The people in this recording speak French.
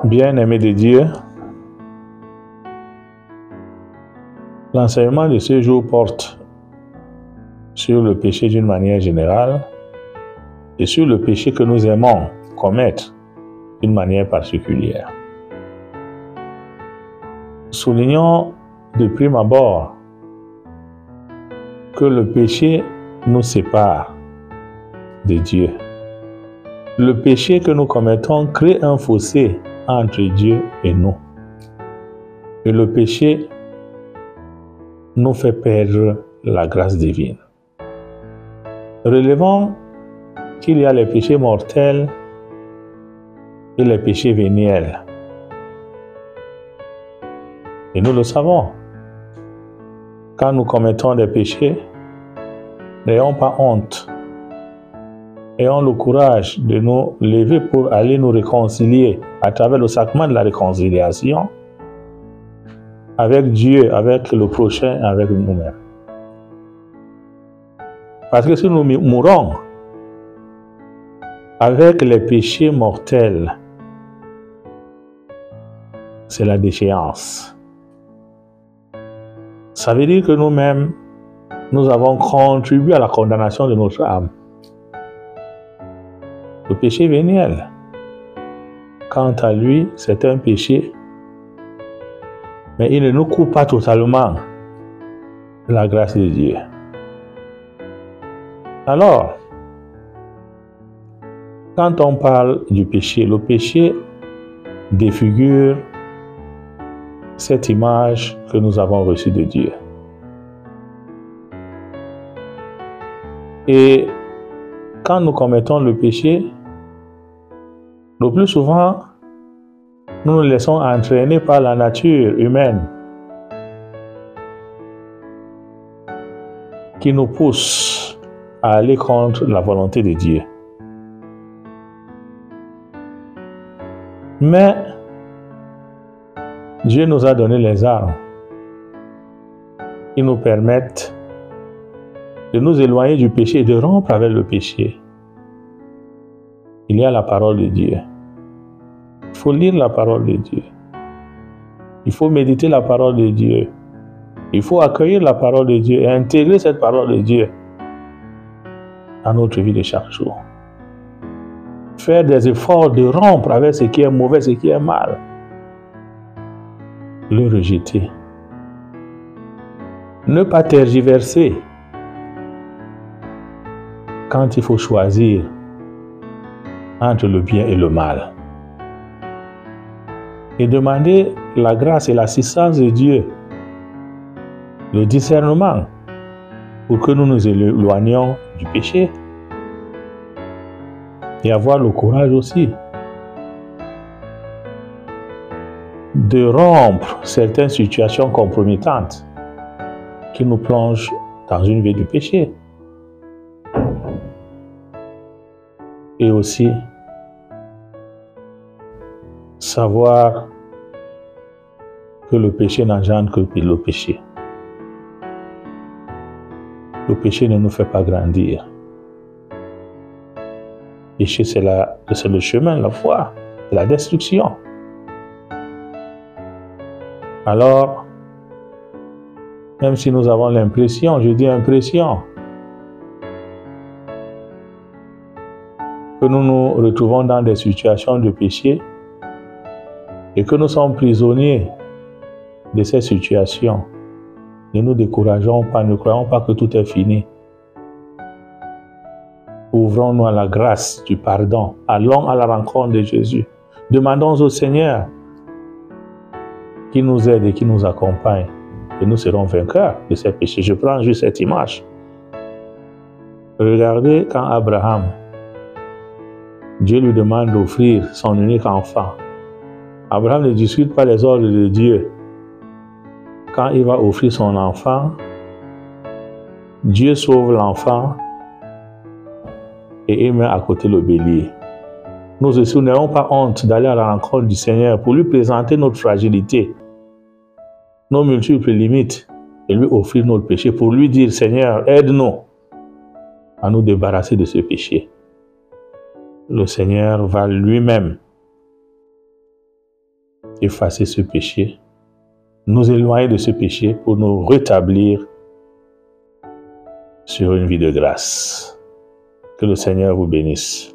Bien-aimés de Dieu, l'enseignement de ce jour porte sur le péché d'une manière générale et sur le péché que nous aimons commettre d'une manière particulière. Soulignons de prime abord que le péché nous sépare de Dieu. Le péché que nous commettons crée un fossé entre Dieu et nous. Et le péché nous fait perdre la grâce divine. Relevons qu'il y a les péchés mortels et les péchés véniels. Et nous le savons. Quand nous commettons des péchés, n'ayons pas honte. Ayons le courage de nous lever pour aller nous réconcilier à travers le sacrement de la réconciliation avec Dieu, avec le prochain, avec nous-mêmes. Parce que si nous mourons avec les péchés mortels, c'est la déchéance. Ça veut dire que nous-mêmes, nous avons contribué à la condamnation de notre âme. Le péché véniel, quant à lui, c'est un péché, mais il ne nous coupe pas totalement de la grâce de Dieu. Alors, quand on parle du péché, le péché défigure cette image que nous avons reçue de Dieu. Et quand nous commettons le péché, le plus souvent, nous nous laissons entraîner par la nature humaine qui nous pousse à aller contre la volonté de Dieu. Mais Dieu nous a donné les armes qui nous permettent de nous éloigner du péché et de rompre avec le péché. Il y a la parole de Dieu. Il faut lire la parole de Dieu. Il faut méditer la parole de Dieu. Il faut accueillir la parole de Dieu et intégrer cette parole de Dieu dans notre vie de chaque jour. Faire des efforts de rompre avec ce qui est mauvais, ce qui est mal. Le rejeter. Ne pas tergiverser quand il faut choisir entre le bien et le mal. Et demander la grâce et l'assistance de Dieu, le discernement, pour que nous nous éloignions du péché. Et avoir le courage aussi de rompre certaines situations compromettantes qui nous plongent dans une vie du péché. Et aussi savoir que le péché n'engendre que le péché. Le péché ne nous fait pas grandir. Le péché, c'est le chemin, la voie de la destruction. Alors, même si nous avons l'impression, je dis impression, que nous nous retrouvons dans des situations de péché et que nous sommes prisonniers de ces situations, ne nous décourageons pas, ne croyons pas que tout est fini. Ouvrons-nous à la grâce du pardon, allons à la rencontre de Jésus. Demandons au Seigneur qui nous aide et qui nous accompagne, et nous serons vainqueurs de ces péchés. Je prends juste cette image. Regardez quand Abraham, Dieu lui demande d'offrir son unique enfant. Abraham ne discute pas les ordres de Dieu. Quand il va offrir son enfant, Dieu sauve l'enfant et il met à côté le bélier. Nous aussi n'ayons pas honte d'aller à la rencontre du Seigneur pour lui présenter notre fragilité, nos multiples limites et lui offrir notre péché pour lui dire: Seigneur, aide-nous à nous débarrasser de ce péché. Le Seigneur va lui-même effacer ce péché, nous éloigner de ce péché pour nous rétablir sur une vie de grâce. Que le Seigneur vous bénisse.